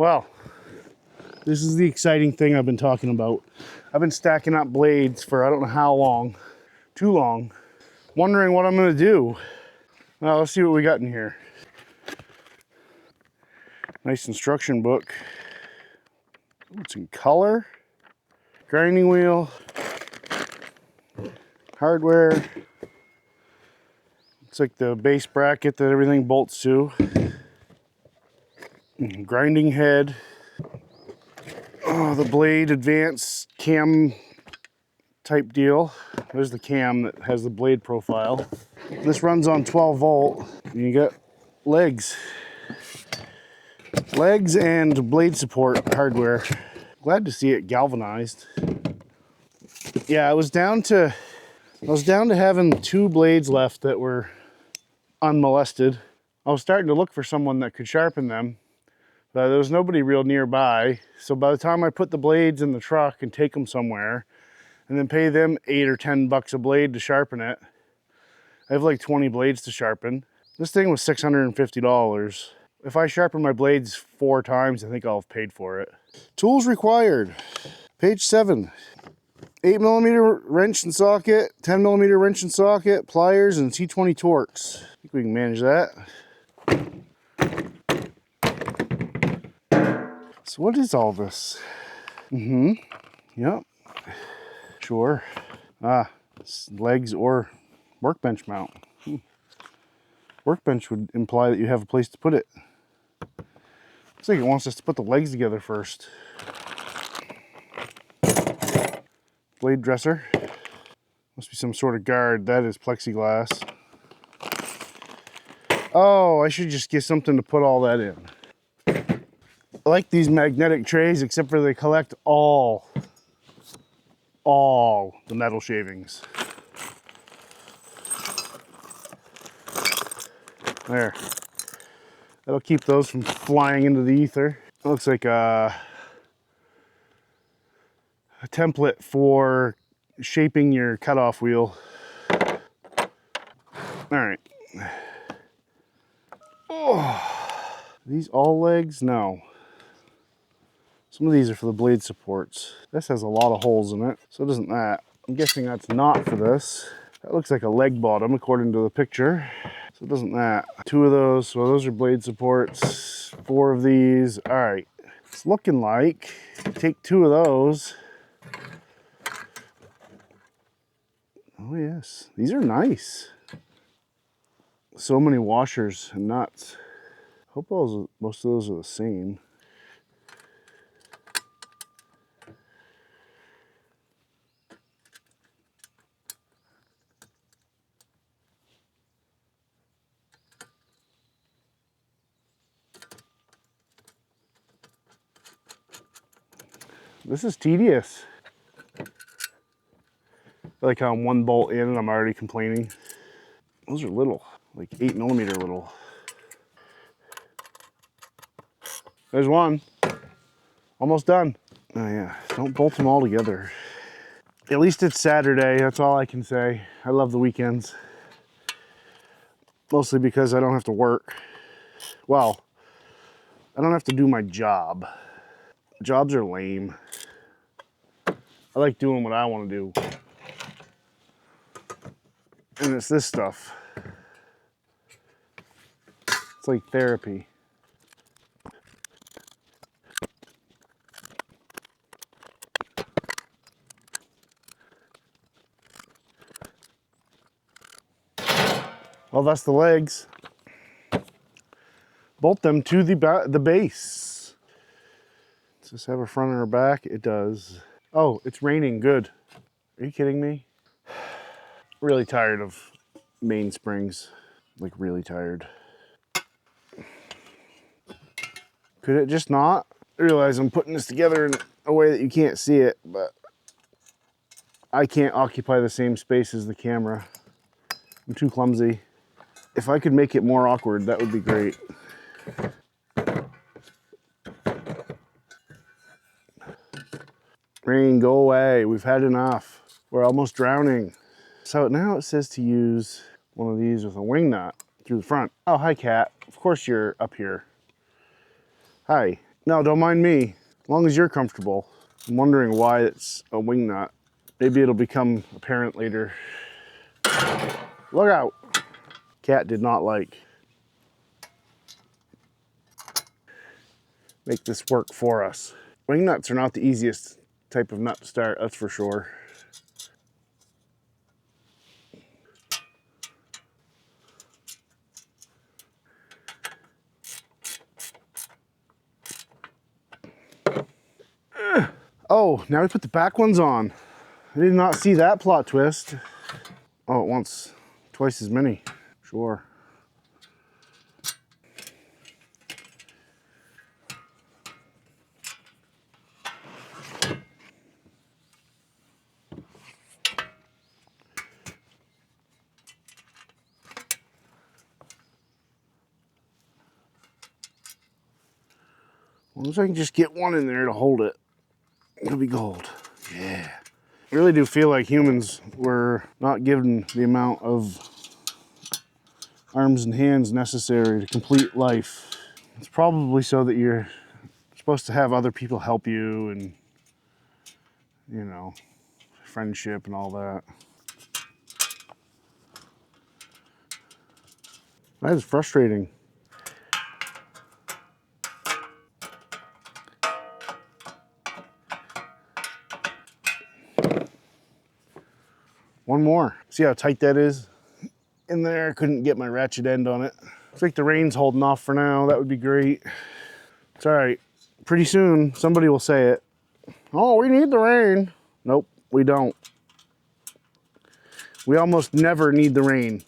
Well, this is the exciting thing I've been talking about. I've been stacking up blades for I don't know how long, too long, wondering what I'm gonna do. Now let's see what we got in here. Nice instruction book. It's in color. Grinding wheel. Hardware. It's like the base bracket that everything bolts to. Grinding head. Oh, the blade advance cam type deal. There's the cam that has the blade profile. This runs on 12 volt. You get legs. Legs and blade support hardware. Glad to see it galvanized. Yeah, I was down to having 2 blades left that were unmolested. I was starting to look for someone that could sharpen them, but there was nobody real nearby. So by the time I put the blades in the truck and take them somewhere and then pay them $8 or $10 a blade to sharpen it, I have like 20 blades to sharpen. This thing was $650. If I sharpen my blades 4 times, I think I'll have paid for it. Tools required. Page 7. 8mm wrench and socket, 10mm wrench and socket, pliers, and T20 Torx. I think we can manage that. So what is all this? Yep. Sure. It's legs or workbench mount. Workbench would imply that you have a place to put it. Looks like it wants us to put the legs together first. Blade dresser. Must be some sort of guard. That is plexiglass. Oh, I should just get something to put all that in. I like these magnetic trays, except for they collect all the metal shavings. There. That'll keep those from flying into the ether. It looks like a template for shaping your cutoff wheel. All right. Oh, these all legs? No. Some of these are for the blade supports. This has a lot of holes in it, so doesn't that. I'm guessing that's not for this. That looks like a leg bottom according to the picture. So doesn't that. 2 of those, so those are blade supports. 4 of these. All right. It's looking like, take 2 of those. Oh yes, these are nice. So many washers and nuts. Hope most of those are the same. This is tedious. I like how I'm 1 bolt in and I'm already complaining. Those are little, like 8mm little. There's one. Almost done. Oh yeah, don't bolt them all together. At least it's Saturday, that's all I can say. I love the weekends. Mostly because I don't have to work. Well, I don't have to do my job. Jobs are lame. I like doing what I want to do. And it's this stuff. It's like therapy. Well, that's the legs. Bolt them to the base. Does this have a front or a back? It does. Oh, it's raining. Good. Are you kidding me? Really tired of mainsprings. Like really tired. Could it just not? I realize I'm putting this together in a way that you can't see it, but I can't occupy the same space as the camera. I'm too clumsy. If I could make it more awkward, that would be great. Rain, go away. We've had enough. We're almost drowning. So now it says to use one of these with a wing nut through the front. Oh, hi, cat. Of course you're up here. Hi. No, don't mind me, as long as you're comfortable. I'm wondering why it's a wing nut. Maybe it'll become apparent later. Look out! Cat did not like. Make this work for us. Wing nuts are not the easiest type of nut to start, that's for sure. Oh, now we put the back ones on. I did not see that plot twist. Oh, it wants twice as many. Sure. As long as I can just get one in there to hold it, it'll be gold. Yeah. I really do feel like humans were not given the amount of arms and hands necessary to complete life. It's probably so that you're supposed to have other people help you and, you know, friendship and all that. That is frustrating. One more. See how tight that is? In there, I couldn't get my ratchet end on it. Looks like the rain's holding off for now. That would be great. It's all right. Pretty soon, somebody will say it. Oh, we need the rain. Nope, we don't. We almost never need the rain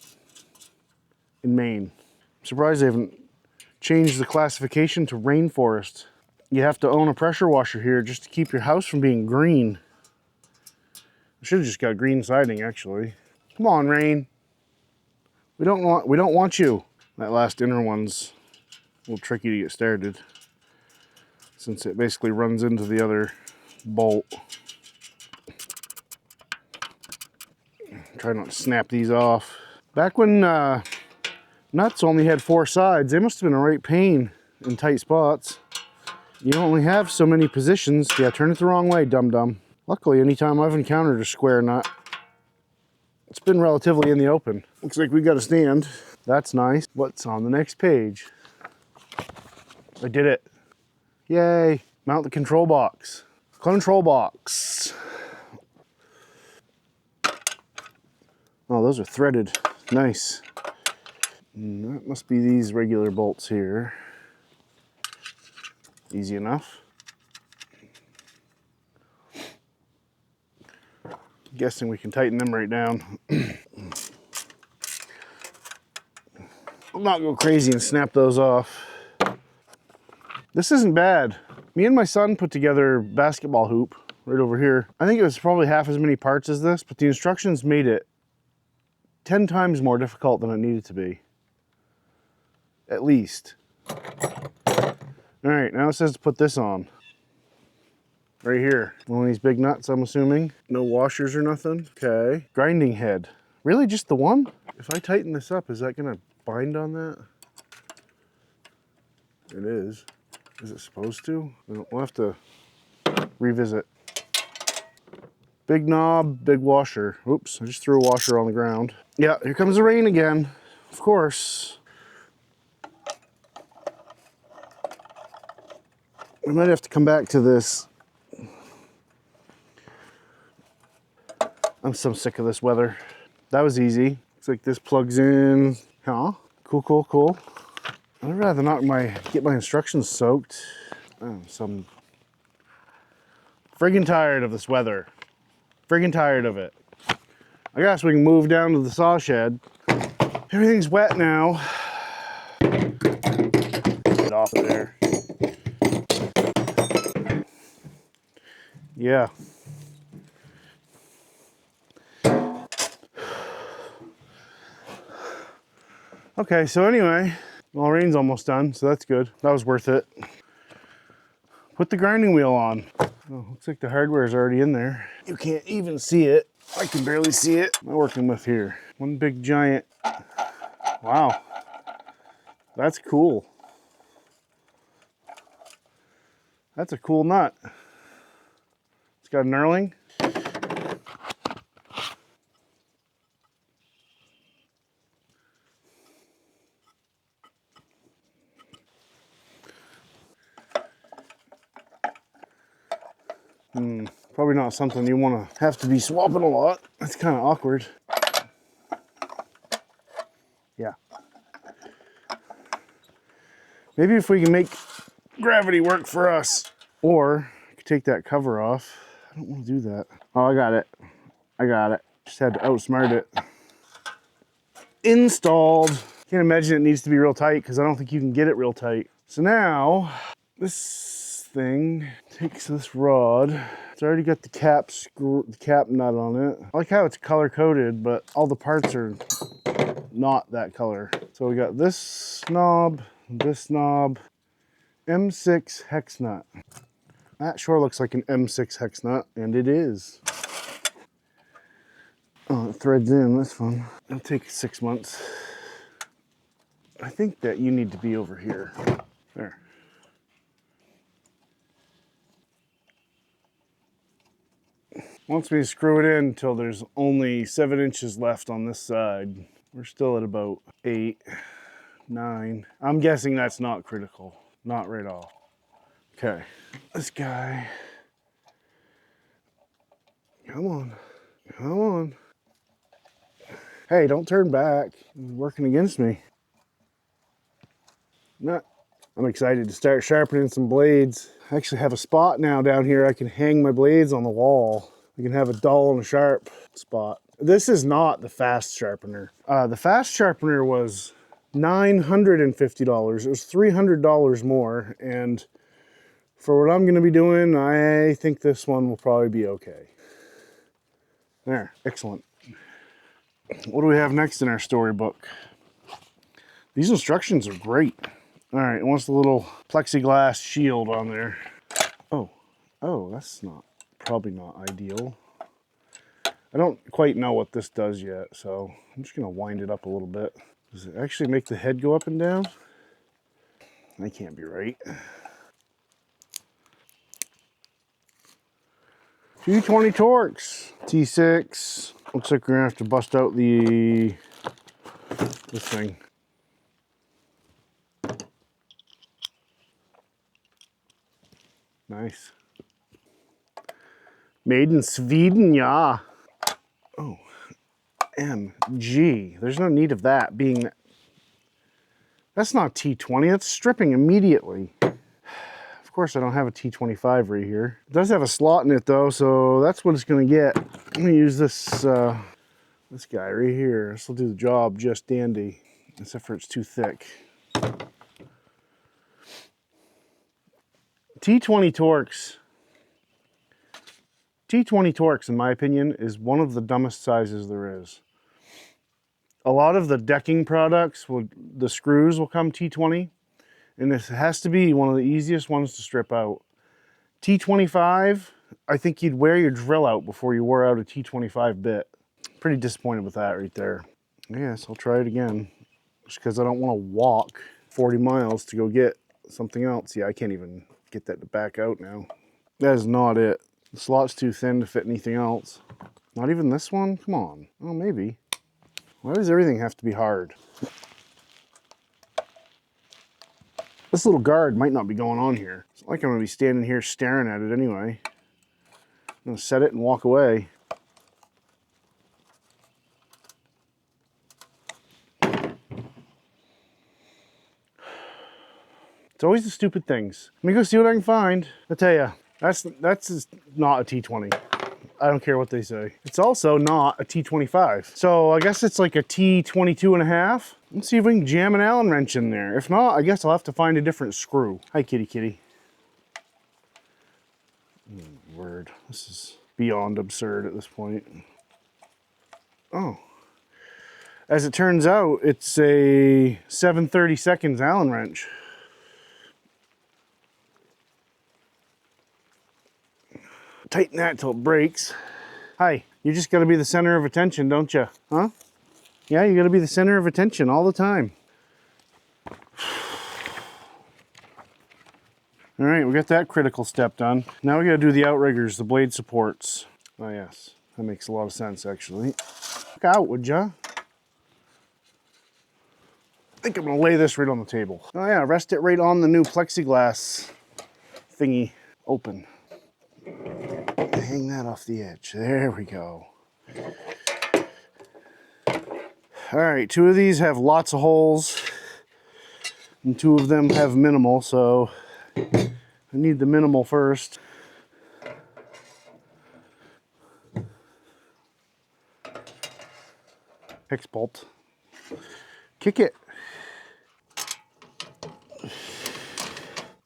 in Maine. I'm surprised they haven't changed the classification to rainforest. You have to own a pressure washer here just to keep your house from being green. I should have just got green siding, actually. Come on, rain. We don't want you. That last inner one's a little tricky to get started, since it basically runs into the other bolt. Try not to snap these off. Back when nuts only had 4 sides, they must have been a right pain in tight spots. You only have so many positions. Yeah, turn it the wrong way, dum-dum. Luckily, anytime I've encountered a square nut, it's been relatively in the open. Looks like we got a stand. That's nice. What's on the next page? I did it. Yay. Mount the control box. Control box. Oh, those are threaded. Nice. And that must be these regular bolts here. Easy enough. Guessing we can tighten them right down. I'll not go crazy and snap those off. This isn't bad. Me and my son put together a basketball hoop right over here. I think it was probably half as many parts as this, but the instructions made it 10 times more difficult than it needed to be. At least. All right, now it says to put this on. Right here. One of these big nuts, I'm assuming. No washers or nothing. Okay. Grinding head. Really, just the one? If I tighten this up, is that gonna bind on that? It is. Is it supposed to? We'll have to revisit. Big knob, big washer. Oops, I just threw a washer on the ground. Yeah, here comes the rain again. Of course. We might have to come back to this. I'm so sick of this weather. That was easy. Looks like this plugs in. Huh? Cool, cool, cool. I'd rather not get my instructions soaked. Oh, I'm friggin' tired of this weather. Friggin' tired of it. I guess we can move down to the saw shed. Everything's wet now. Get off of there. Yeah. Okay, so anyway, well, rain's almost done, so that's good. That was worth it. Put the grinding wheel on. Oh, looks like the hardware is already in there. You can't even see it. I can barely see it. What am I working with here? One big giant. Wow, that's cool. That's a cool nut. It's got a knurling. Probably not something you want to have to be swapping a lot. That's kind of awkward. Yeah. Maybe if we can make gravity work for us. Or I could take that cover off. I don't want to do that. Oh, I got it. I got it. Just had to outsmart it. Installed. Can't imagine it needs to be real tight because I don't think you can get it real tight. So now this thing takes this rod. It's already got the cap nut on it. I like how it's color coded, but all the parts are not that color. So we got this knob, M6 hex nut. That sure looks like an M6 hex nut, and it is. Oh, it threads in, that's fun. It'll take 6 months. I think that you need to be over here. There. Wants me to screw it in until there's only 7 inches left on this side. We're still at about 8, 9. I'm guessing that's not critical. Not right at all. Okay, this guy. Come on, come on. Hey, don't turn back. It's working against me. Not. I'm excited to start sharpening some blades. I actually have a spot now down here. I can hang my blades on the wall. I can have a dull and a sharp spot. This is not the fast sharpener. The fast sharpener was $950. It was $300 more. And for what I'm gonna be doing, I think this one will probably be okay. There, excellent. What do we have next in our storybook? These instructions are great. All right, it wants the little plexiglass shield on there. Oh, that's probably not ideal. I don't quite know what this does yet, so I'm just gonna wind it up a little bit. Does it actually make the head go up and down? That can't be right. 220 Torx, T6. Looks like we're gonna have to bust out this thing. Nice. Made in Sweden, yeah. Oh, MG. There's no need of that being... That's not T20, that's stripping immediately. Of course I don't have a T25 right here. It does have a slot in it though, so that's what it's gonna get. I'm gonna use this guy right here. This will do the job just dandy, except for it's too thick. T20 Torx, in my opinion, is one of the dumbest sizes there is. A lot of the decking products, the screws will come T20, and this has to be one of the easiest ones to strip out. T25, I think you'd wear your drill out before you wore out a T25 bit. Pretty disappointed with that right there. Yes, I'll try it again, just because I don't want to walk 40 miles to go get something else. Yeah, I can't even get that to back out now. That is not it. The slot's too thin to fit anything else. Not even this one? Come on. Oh, maybe. Why does everything have to be hard? This little guard might not be going on here. It's not like I'm gonna be standing here staring at it anyway. I'm gonna set it and walk away. It's always the stupid things. Let me go see what I can find. I tell you, that's just not a T20. I don't care what they say. It's also not a T25. So I guess it's like a T22 and a half. Let's see if we can jam an Allen wrench in there. If not, I guess I'll have to find a different screw. Hi, kitty kitty. Word, this is beyond absurd at this point. Oh. As it turns out, it's a 7/32 Allen wrench. Tighten that till it breaks. Hi, you just gotta be the center of attention, don't you? Huh? Yeah, you gotta be the center of attention all the time. All All right, we got that critical step done. Now we gotta do the outriggers, the blade supports. Oh yes, that makes a lot of sense actually. Look out, would ya? I think I'm gonna lay this right on the table. Oh yeah, rest it right on the new plexiglass thingy. Open. Hang that off the edge. There we go. All right, 2 of these have lots of holes and 2 of them have minimal, so I need the minimal first. Hex bolt. Kick it.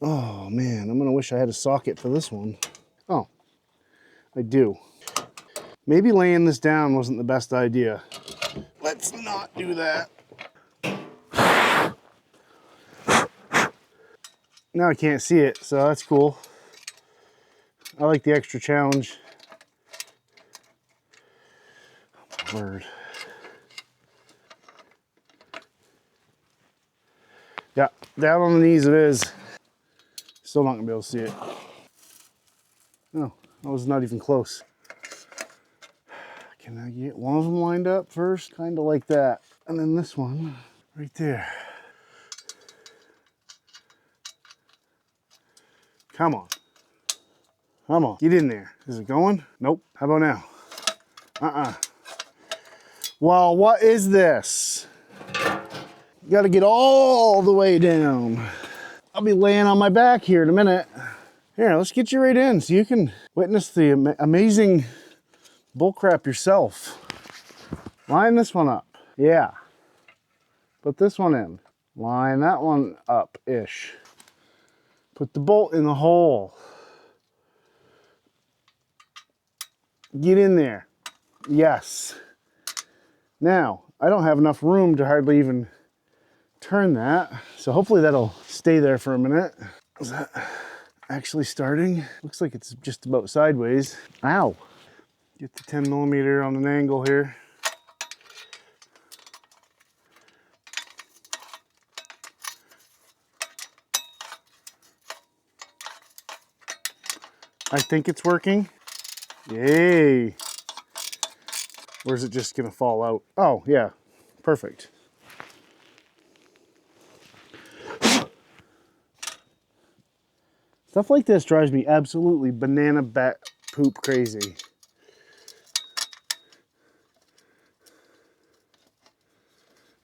Oh man, I'm gonna wish I had a socket for this one. Oh, I do. Maybe laying this down wasn't the best idea. Let's not do that. Now I can't see it, so that's cool. I like the extra challenge. Word. Yeah, down on the knees it is. Still not gonna be able to see it. No, I was not even close. Can I get one of them lined up first? Kind of like that. And then this one right there. Come on. Come on. Get in there. Is it going? Nope. How about now? Well, what is this? You gotta get all the way down. I'll be laying on my back here in a minute. Here, let's get you right in so you can witness the amazing bullcrap yourself. Line this one up. Yeah. Put this one in. Line that one up-ish. Put the bolt in the hole. Get in there. Yes. Now, I don't have enough room to hardly even turn that, so hopefully that'll stay there for a minute. Is that actually starting? Looks like it's just about sideways. Ow. Get the 10mm on an angle here. I think it's working. Yay. Or is it just gonna fall out? Oh, yeah, perfect. Stuff like this drives me absolutely banana bat poop crazy.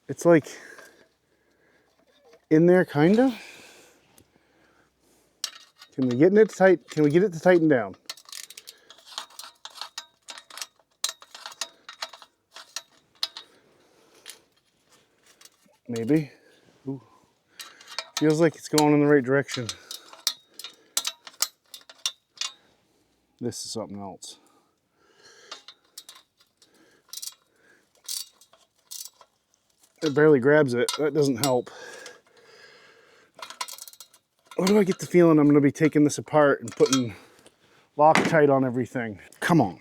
It's like in there, kinda. Can we get it tight? Can we get it to tighten down? Maybe. Ooh. Feels like it's going in the right direction. This is something else. It barely grabs it. That doesn't help. Why do I get the feeling I'm going to be taking this apart and putting Loctite on everything? Come on.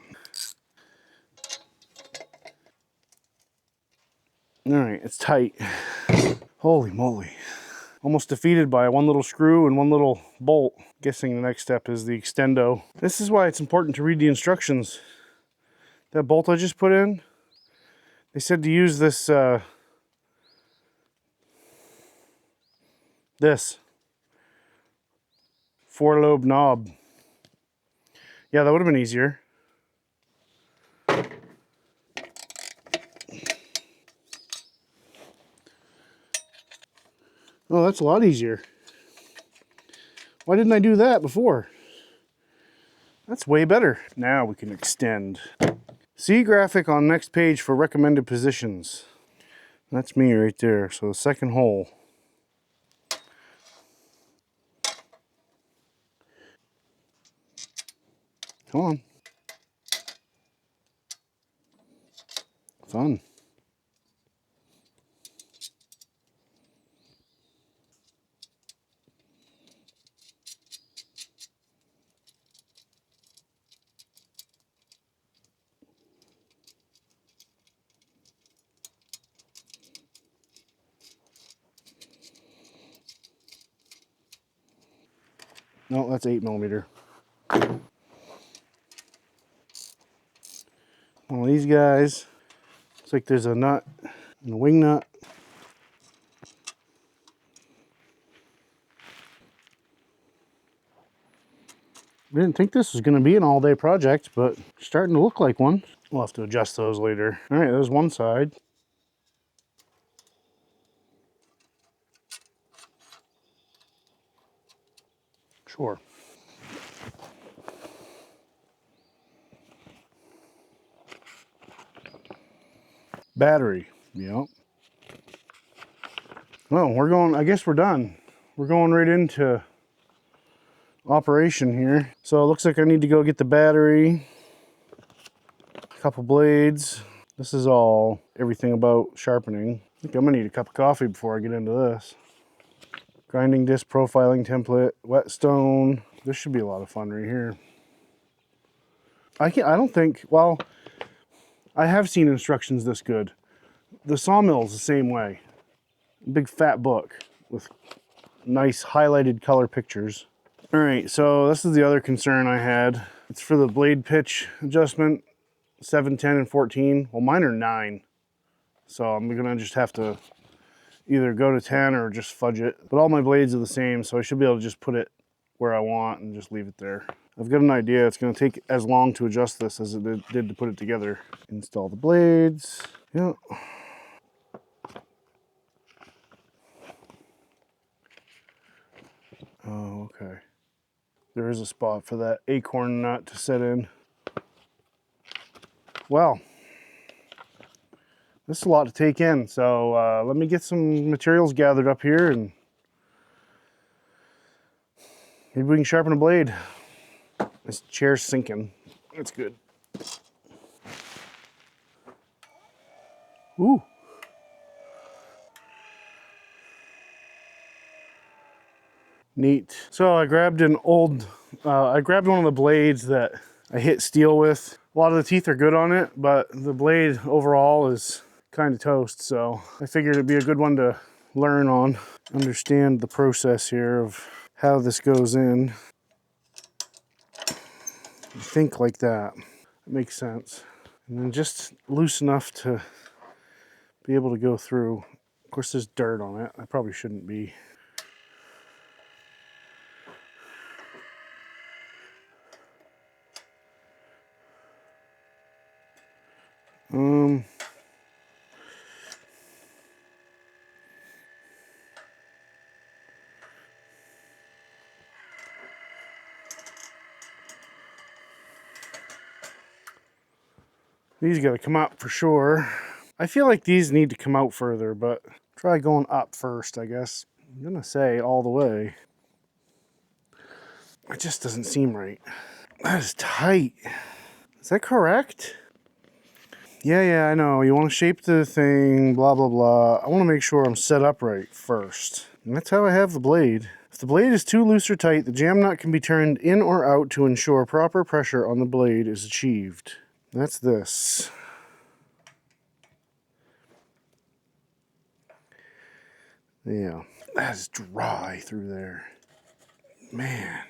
All right, it's tight. Holy moly. Almost defeated by one little screw and one little bolt. Guessing the next step is the extendo. This is why it's important to read the instructions. That bolt I just put in, they said to use this, this 4-lobe knob. Yeah, that would have been easier. Oh, that's a lot easier. Why didn't I do that before? That's way better. Now we can extend. See graphic on next page for recommended positions. That's me right there. So the second hole. Come on. Fun. No, that's 8mm. One of these guys. Looks like there's a nut and a wing nut. I didn't think this was going to be an all-day project, but it's starting to look like one. We'll have to adjust those later. All right, there's one side. Sure. Battery. Yep. Well, we're going, I guess we're done. We're going right into operation here. So it looks like I need to go get the battery, a couple blades. This is all everything about sharpening. I think I'm gonna need a cup of coffee before I get into this. Grinding disc profiling template, whetstone. This should be a lot of fun right here. I don't think, well, I have seen instructions this good. The sawmill's the same way. Big fat book with nice highlighted color pictures. All right, so this is the other concern I had. It's for the blade pitch adjustment, 7, 10, and 14. Well, mine are 9. So I'm gonna just have to either go to 10 or just fudge it. But all my blades are the same, so I should be able to just put it where I want and just leave it there. I've got an idea. It's gonna take as long to adjust this as it did to put it together. Install the blades. Yep. Oh, okay. There is a spot for that acorn nut to set in. Well, this is a lot to take in, so let me get some materials gathered up here and maybe we can sharpen a blade. This chair's sinking. That's good. Ooh. Neat. So I grabbed an old, I grabbed one of the blades that I hit steel with. A lot of the teeth are good on it, but the blade overall is kind of toast, so I figured it'd be a good one to learn on, understand the process here of how this goes in. Think like that. It makes sense. And then just loose enough to be able to go through. Of course, there's dirt on it. I probably shouldn't be. These got to come up for sure. I feel like these need to come out further, but try going up first, I guess. I'm gonna say all the way. It just doesn't seem right. That is tight. Is that correct? Yeah, I know. You want to shape the thing, blah, blah, blah. I want to make sure I'm set up right first. And that's how I have the blade. If the blade is too loose or tight, the jam nut can be turned in or out to ensure proper pressure on the blade is achieved. That's this. Yeah, that's dry through there. Man,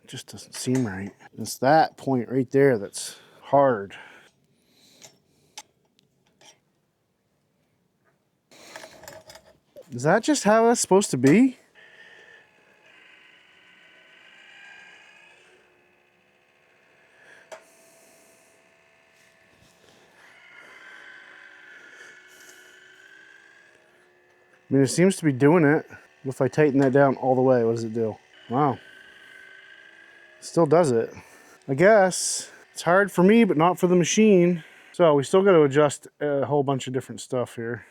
it just doesn't seem right. It's that point right there that's hard. Is that just how that's supposed to be? I mean, it seems to be doing it. If I tighten that down all the way, what does it do? Wow. Still does it. I guess it's hard for me, but not for the machine. So we still got to adjust a whole bunch of different stuff here.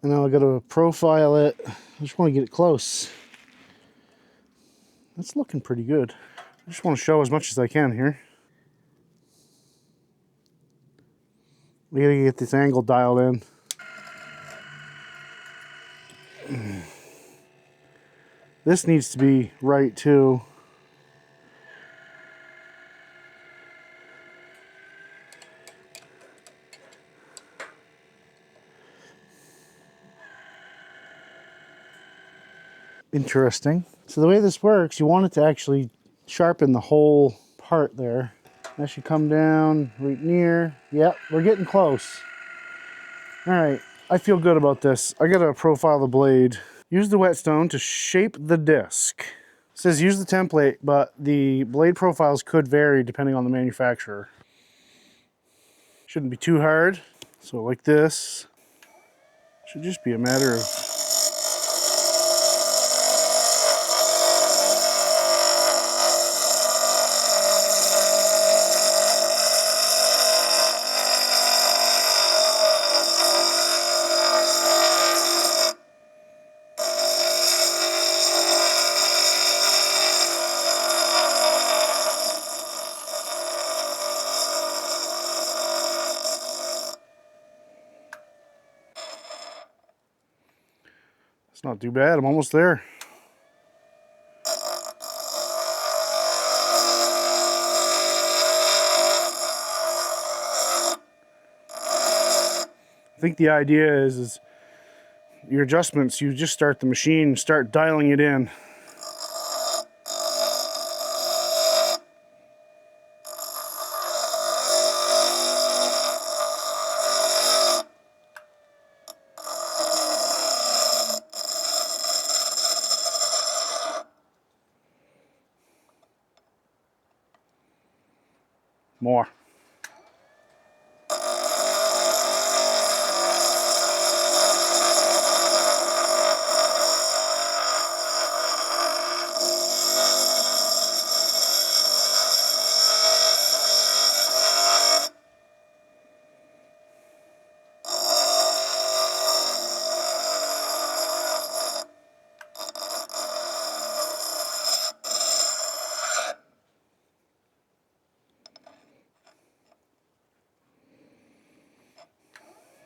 And now I got to profile it. I just want to get it close. That's looking pretty good. I just want to show as much as I can here. We gotta get this angle dialed in. This needs to be right too. interesting. So the way this works, you want it to actually sharpen the whole part there. That should come down right near. Yep, we're getting close. All right, I feel good about this. I gotta profile the blade. Use the whetstone to shape the disc. It says use the template, but the blade profiles could vary depending on the manufacturer. Shouldn't be too hard. So like this, should just be a matter of it's not too bad. I'm almost there. I think the idea is your adjustments, you just start the machine, start dialing it in. More.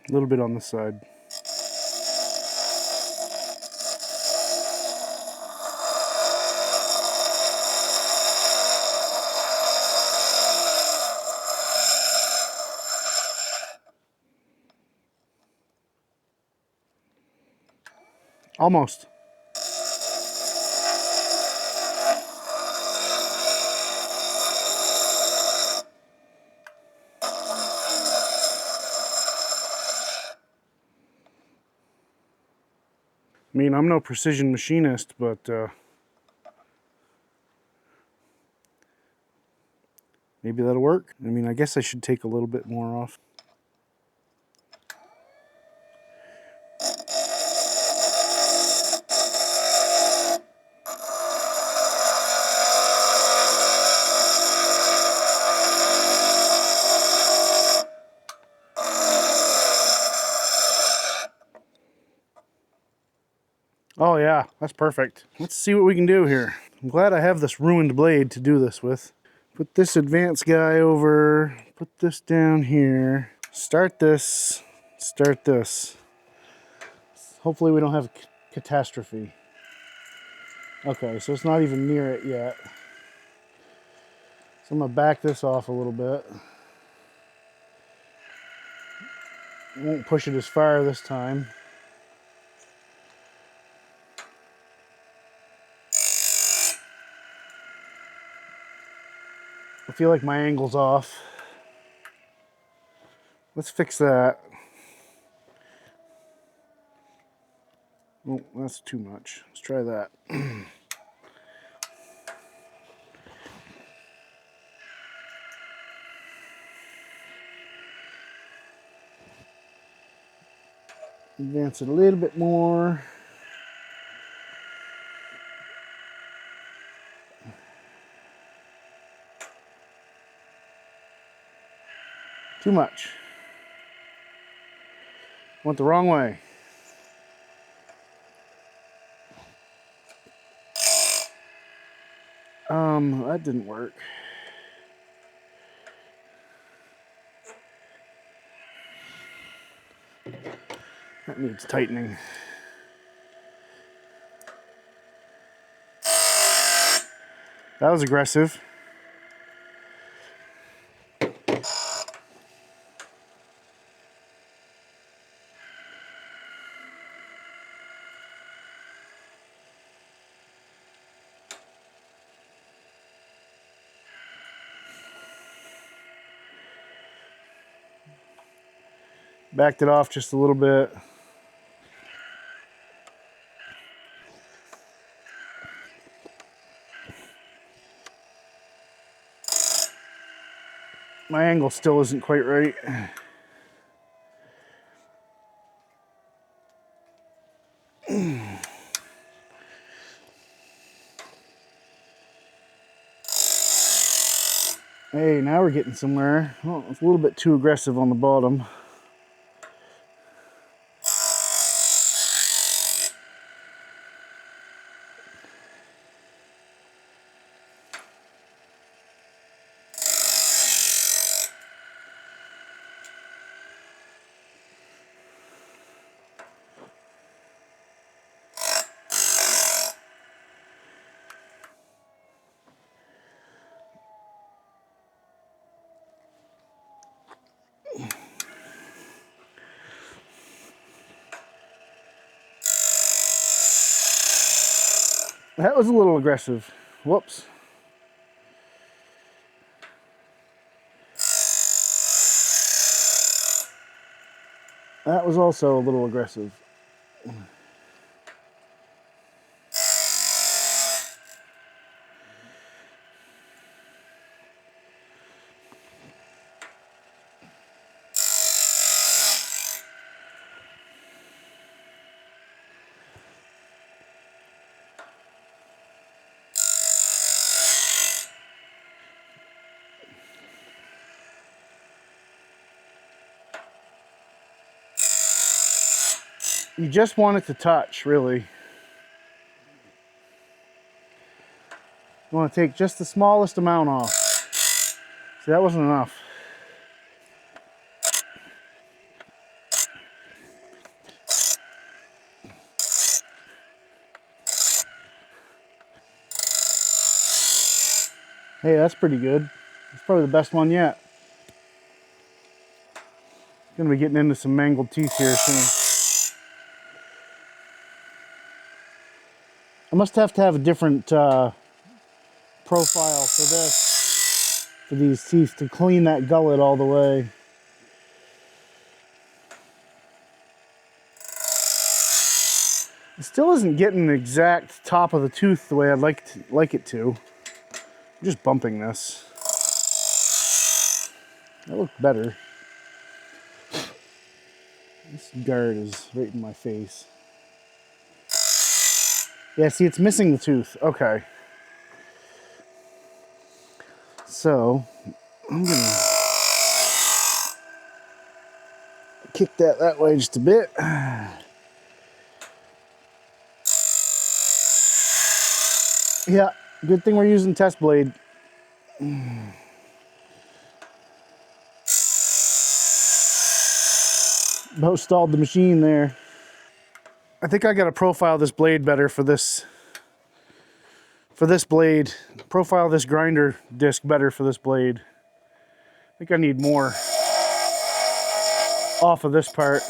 A little bit on this side. Almost. I mean, I'm no precision machinist, but maybe that'll work. I mean, I guess I should take a little bit more off. Oh yeah, that's perfect. Let's see what we can do here. I'm glad I have this ruined blade to do this with. Put this advanced guy over, put this down here. Start this, start this. Hopefully we don't have a catastrophe. Okay, so it's not even near it yet. So I'm gonna back this off a little bit. Won't push it as far this time. I feel like my angle's off. Let's fix that. Oh, that's too much. Let's try that. Advance it a little bit more. Too much. Went the wrong way. That didn't work. That needs tightening. That was aggressive. Backed it off just a little bit. My angle still isn't quite right. Hey, now we're getting somewhere. Oh, it's a little bit too aggressive on the bottom. That was a little aggressive. Whoops. That was also a little aggressive. You just want it to touch, really. You want to take just the smallest amount off. See, that wasn't enough. Hey, that's pretty good. It's probably the best one yet. Gonna be getting into some mangled teeth here soon. I must have to have a different profile for this, for these teeth, to clean that gullet all the way. It still isn't getting the exact top of the tooth the way I'd like it to. I'm just bumping this. That looked better. This guard is right in my face. Yeah, see, it's missing the tooth. Okay. So, I'm gonna kick that way just a bit. Yeah, good thing we're using test blade. About stalled the machine there. I think I gotta profile this blade better for this blade. Profile this grinder disc better for this blade. I think I need more off of this part.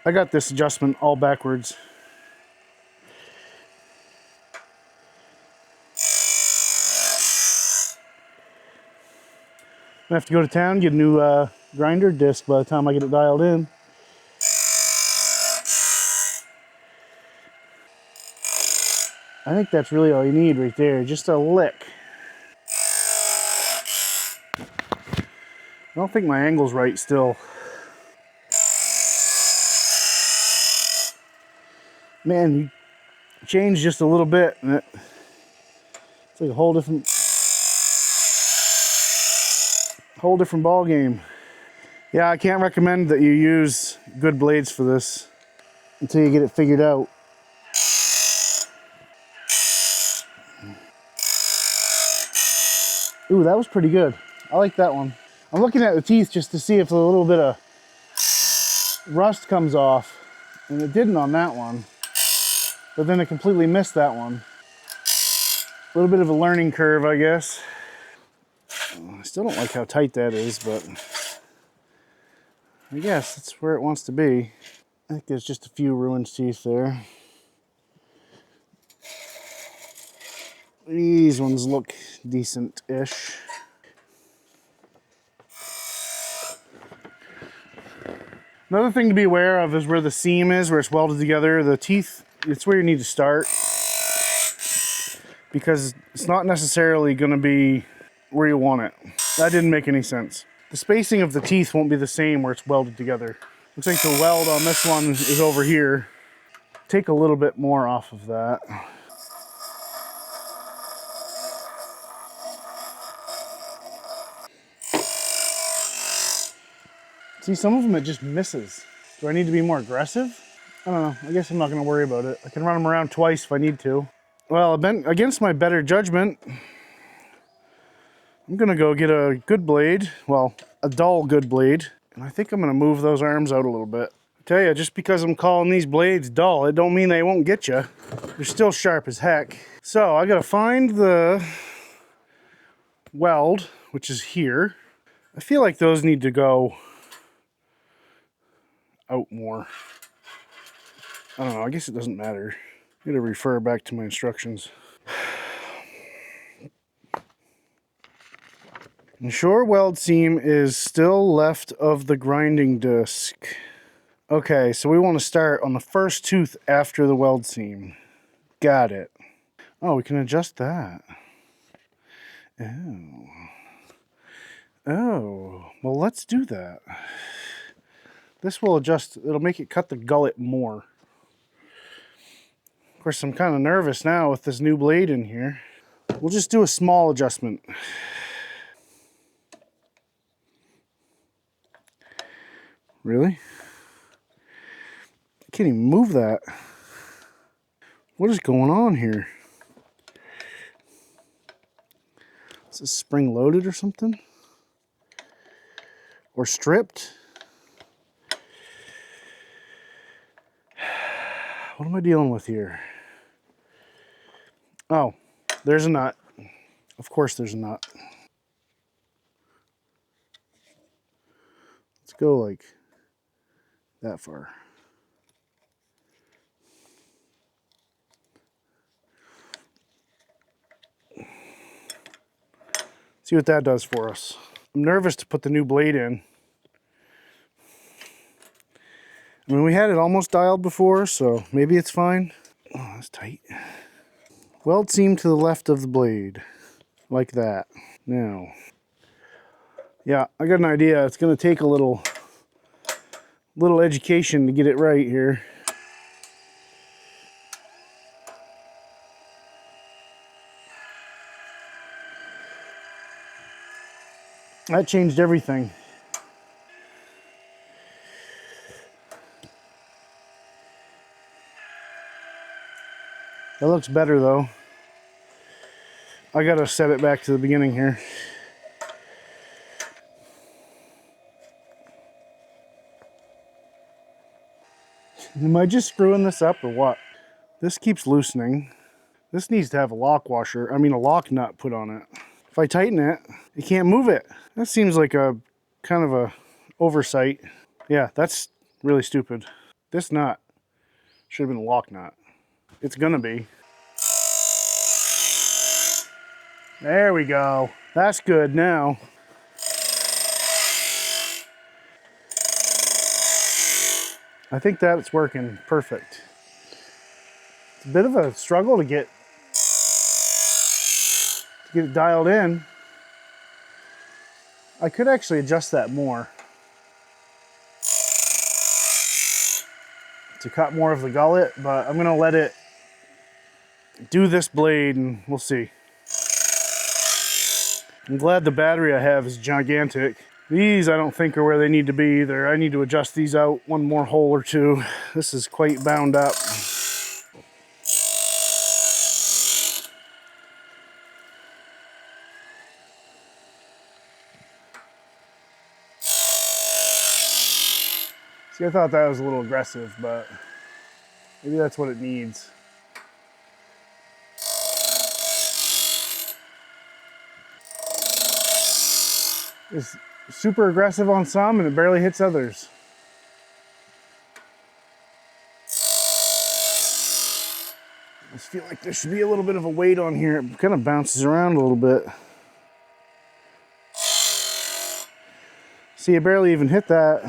I got this adjustment all backwards. I have to go to town, get a new grinder disc by the time I get it dialed in. I think that's really all you need right there, just a lick. I don't think my angle's right still. Man, you change just a little bit and it's like a whole different ball game. Yeah, I can't recommend that you use good blades for this until you get it figured out. Ooh, that was pretty good. I like that one. I'm looking at the teeth just to see if a little bit of rust comes off, and it didn't on that one, but then it completely missed that one. A little bit of a learning curve, I guess. I still don't like how tight that is, but I guess that's where it wants to be. I think there's just a few ruined teeth there. These ones look decent-ish. Another thing to be aware of is where the seam is, where it's welded together. The teeth, it's where you need to start, because it's not necessarily going to be where you want it. That didn't make any sense. The spacing of the teeth won't be the same where it's welded together. Looks like the weld on this one is over here. Take a little bit more off of that. See, some of them it just misses. Do I need to be more aggressive? I don't know. I guess I'm not going to worry about it. I can run them around twice if I need to. Well, against my better judgment, I'm going to go get a good blade. Well, a dull good blade. And I think I'm going to move those arms out a little bit. I tell you, just because I'm calling these blades dull, it don't mean they won't get you. They're still sharp as heck. So I got to find the weld, which is here. I feel like those need to go out more. I don't know, I guess it doesn't matter. I'm gonna refer back to my instructions. The shore weld seam is still left of the grinding disc. Okay, so we want to start on the first tooth after the weld seam. Got it. Oh, we can adjust that. Oh. Oh, well, let's do that. This will adjust, it'll make it cut the gullet more. Of course, I'm kind of nervous now with this new blade in here. We'll just do a small adjustment. Really? I can't even move that. What is going on here? Is this spring loaded or something? Or stripped? What am I dealing with here? Oh, there's a nut. Of course there's a nut. Let's go like that far. See what that does for us. I'm nervous to put the new blade in. I mean, we had it almost dialed before, so maybe it's fine. Oh, that's tight. Weld seam to the left of the blade, like that. Now, yeah, I got an idea. It's gonna take a little education to get it right here. That changed everything. That looks better though. I gotta set it back to the beginning here. Am I just screwing this up or what? This keeps loosening. This needs to have a lock washer, I mean a lock nut put on it. If I tighten it, you can't move it. That seems like a kind of a oversight. Yeah, that's really stupid. This nut should have been a lock nut. It's gonna be. There we go. That's good now. I think that's working perfect. It's a bit of a struggle to get it dialed in. I could actually adjust that more to cut more of the gullet, but I'm gonna let it do this blade and we'll see. I'm glad the battery I have is gigantic. These I don't think are where they need to be either. I need to adjust these out one more hole or two. This is quite bound up. See, I thought that was a little aggressive, but maybe that's what it needs. It's super aggressive on some and it barely hits others. just feel like there should be a little bit of a weight on here. It kind of bounces around a little bit. See, I barely even hit that.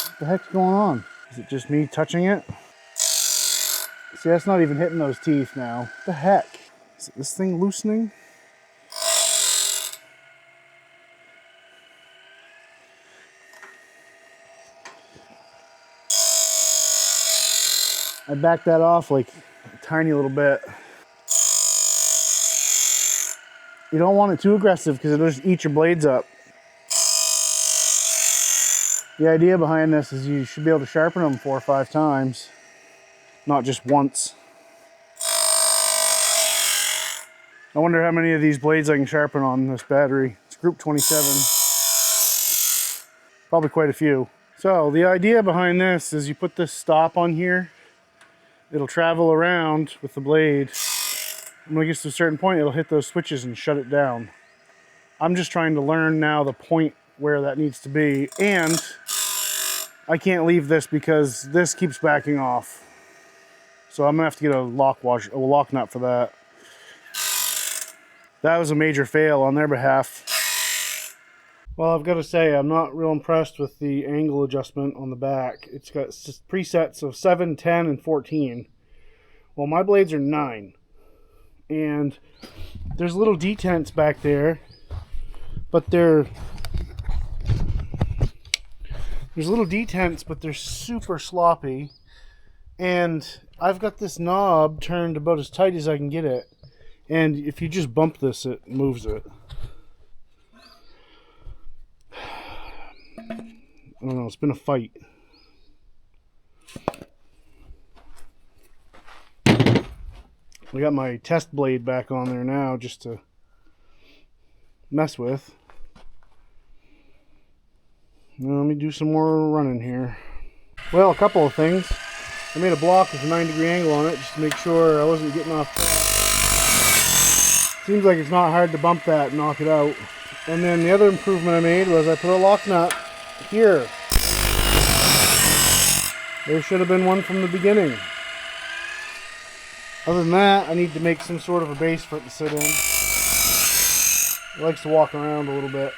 What the heck's going on? Is it just me touching it? See, that's not even hitting those teeth now. What the heck? Is this thing loosening? I backed that off like a tiny little bit. You don't want it too aggressive because it'll just eat your blades up. The idea behind this is you should be able to sharpen them 4 or 5 times, not just once. I wonder how many of these blades I can sharpen on this battery. It's group 27. Probably quite a few. So the idea behind this is you put this stop on here. It'll travel around with the blade. And when it gets to a certain point, it'll hit those switches and shut it down. I'm just trying to learn now the point where that needs to be. And I can't leave this because this keeps backing off. So I'm gonna have to get a lock nut for that. That was a major fail on their behalf. Well, I've got to say, I'm not real impressed with the angle adjustment on the back. It's got presets of 7, 10, and 14. Well, my blades are 9. And there's little detents back there, but there's little detents, but they're super sloppy. And I've got this knob turned about as tight as I can get it. And if you just bump this, it moves it. I don't know, it's been a fight. I got my test blade back on there now just to mess with. Now let me do some more running here. Well, a couple of things. I made a block with a 9-degree angle on it just to make sure I wasn't getting off track. Seems like it's not hard to bump that and knock it out. And then the other improvement I made was I put a lock nut here. There should have been one from the beginning. Other than that, I need to make some sort of a base for it to sit in. It likes to walk around a little bit.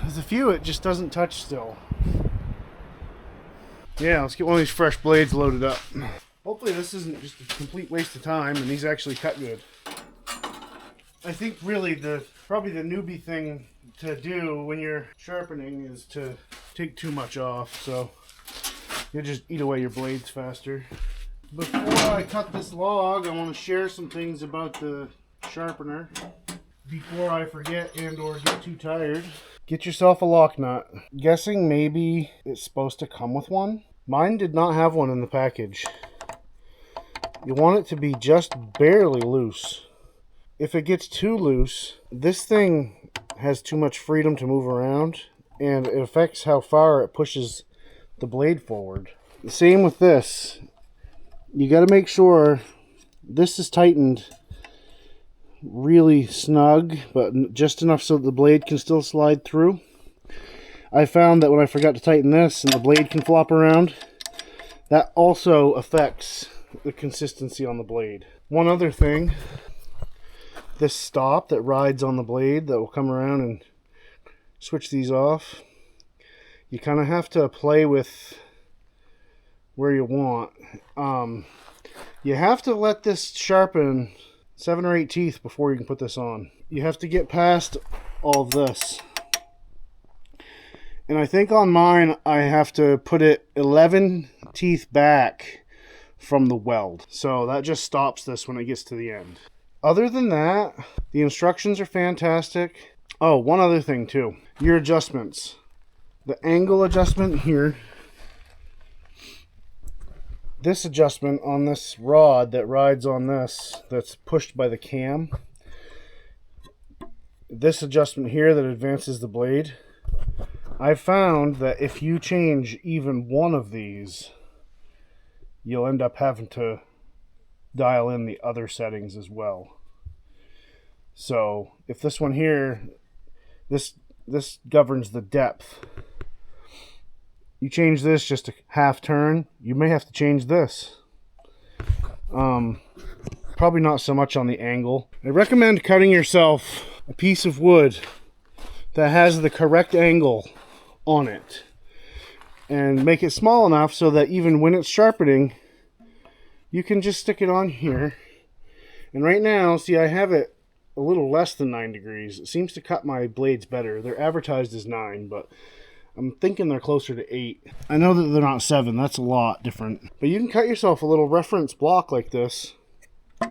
There's a few it just doesn't touch still. Yeah, let's get one of these fresh blades loaded up. Hopefully this isn't just a complete waste of time and these actually cut good. I think really probably the newbie thing to do when you're sharpening is to take too much off, so you'll just eat away your blades faster. Before I cut this log, I want to share some things about the sharpener before I forget and or get too tired. Get yourself a lock nut. Guessing maybe it's supposed to come with one. Mine did not have one in the package. You want it to be just barely loose. If it gets too loose, this thing has too much freedom to move around and it affects how far it pushes the blade forward. The same with this. You got to make sure this is tightened really snug, but just enough so that the blade can still slide through. I found that when I forgot to tighten this and the blade can flop around, that also affects the consistency on the blade. One other thing, this stop that rides on the blade that will come around and switch these off, you kind of have to play with where you want. You have to let this sharpen 7 or 8 teeth before you can put this on. You have to get past all of this. And I think on mine I have to put it 11 teeth back from the weld. So that just stops this when it gets to the end. Other than that, the instructions are fantastic. Oh, one other thing too. Your adjustments. The angle adjustment here. This adjustment on this rod that rides on this, that's pushed by the cam. This adjustment here that advances the blade. I found that if you change even one of these, you'll end up having to dial in the other settings as well. So if this one here, this governs the depth. You change this just a half turn, you may have to change this. Probably not so much on the angle. I recommend cutting yourself a piece of wood that has the correct angle on it and make it small enough so that even when it's sharpening, you can just stick it on here. And right now, see, I have it a little less than 9 degrees. It seems to cut my blades better. They're advertised as 9, but I'm thinking they're closer to 8. I know that they're not 7. That's a lot different. But you can cut yourself a little reference block like this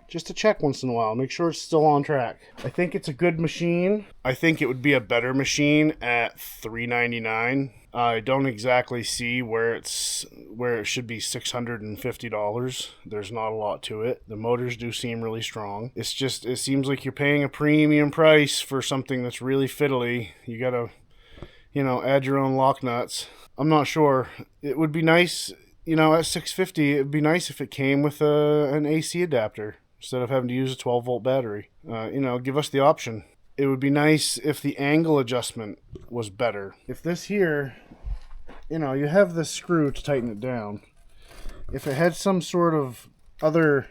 just to check once in a while. Make sure it's still on track. I think it's a good machine. I think it would be a better machine at $399. I don't exactly see where it should be $650. There's not a lot to it. The motors do seem really strong. It's just, it seems like you're paying a premium price for something that's really fiddly. You gotta, you know, add your own lock nuts. I'm not sure. It would be nice, you know, at $650, it'd be nice if it came with an AC adapter instead of having to use a 12-volt battery. You know, give us the option. It would be nice if the angle adjustment was better. If this here, you know, you have this screw to tighten it down. If it had some sort of other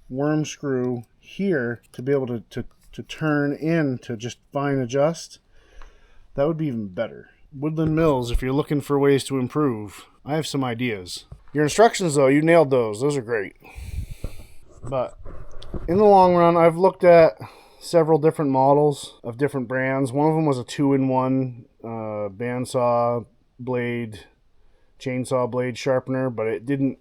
worm screw here to be able to turn in to just fine adjust, that would be even better. Woodland Mills, if you're looking for ways to improve, I have some ideas. Your instructions though, you nailed those. Those are great. But in the long run, I've looked at several different models of different brands. One of them was a 2-in-1 bandsaw blade, chainsaw blade sharpener, but it didn't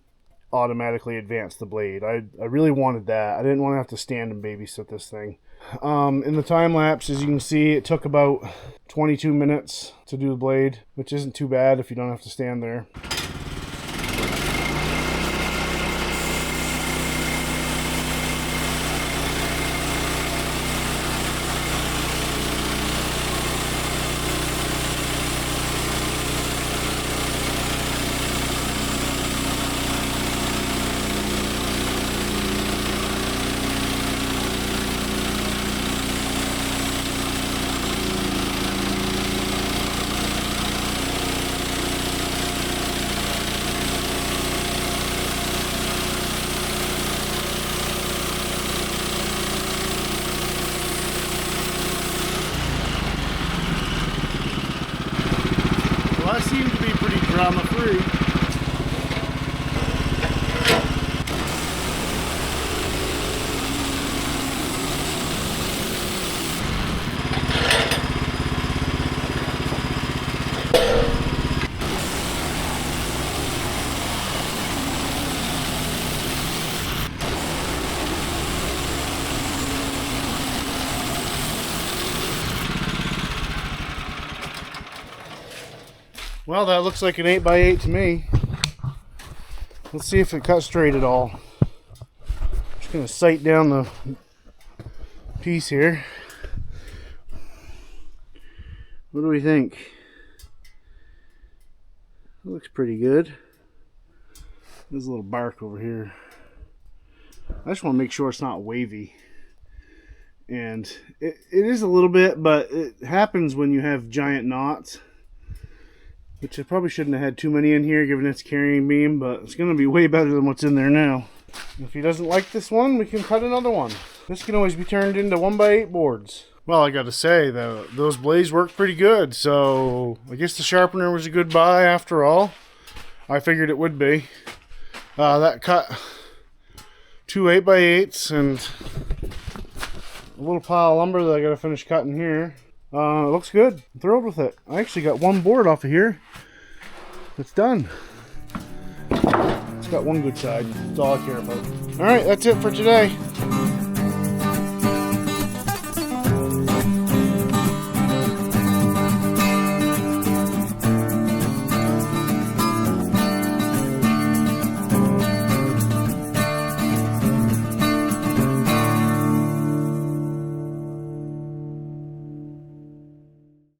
automatically advance the blade. I really wanted that. I didn't want to have to stand and babysit this thing. In the time lapse, as you can see, it took about 22 minutes to do the blade, which isn't too bad if you don't have to stand there. drama free. Well, that looks like an 8x8 to me. Let's see if it cut straight at all. Just gonna sight down the piece here. What do we think? It looks pretty good. There's a little bark over here. I just want to make sure it's not wavy. And it is a little bit, but it happens when you have giant knots. Which I probably shouldn't have had too many in here given its carrying beam, but it's going to be way better than what's in there now. If he doesn't like this one, we can cut another one. This can always be turned into 1x8 boards. Well, I got to say, though, those blades work pretty good, so I guess the sharpener was a good buy after all. I figured it would be. That cut 2 8x8s and a little pile of lumber that I got to finish cutting here. It looks good. I'm thrilled with it. I actually got one board off of here. It's done. It's got one good side. That's all I care about. Alright, that's it for today.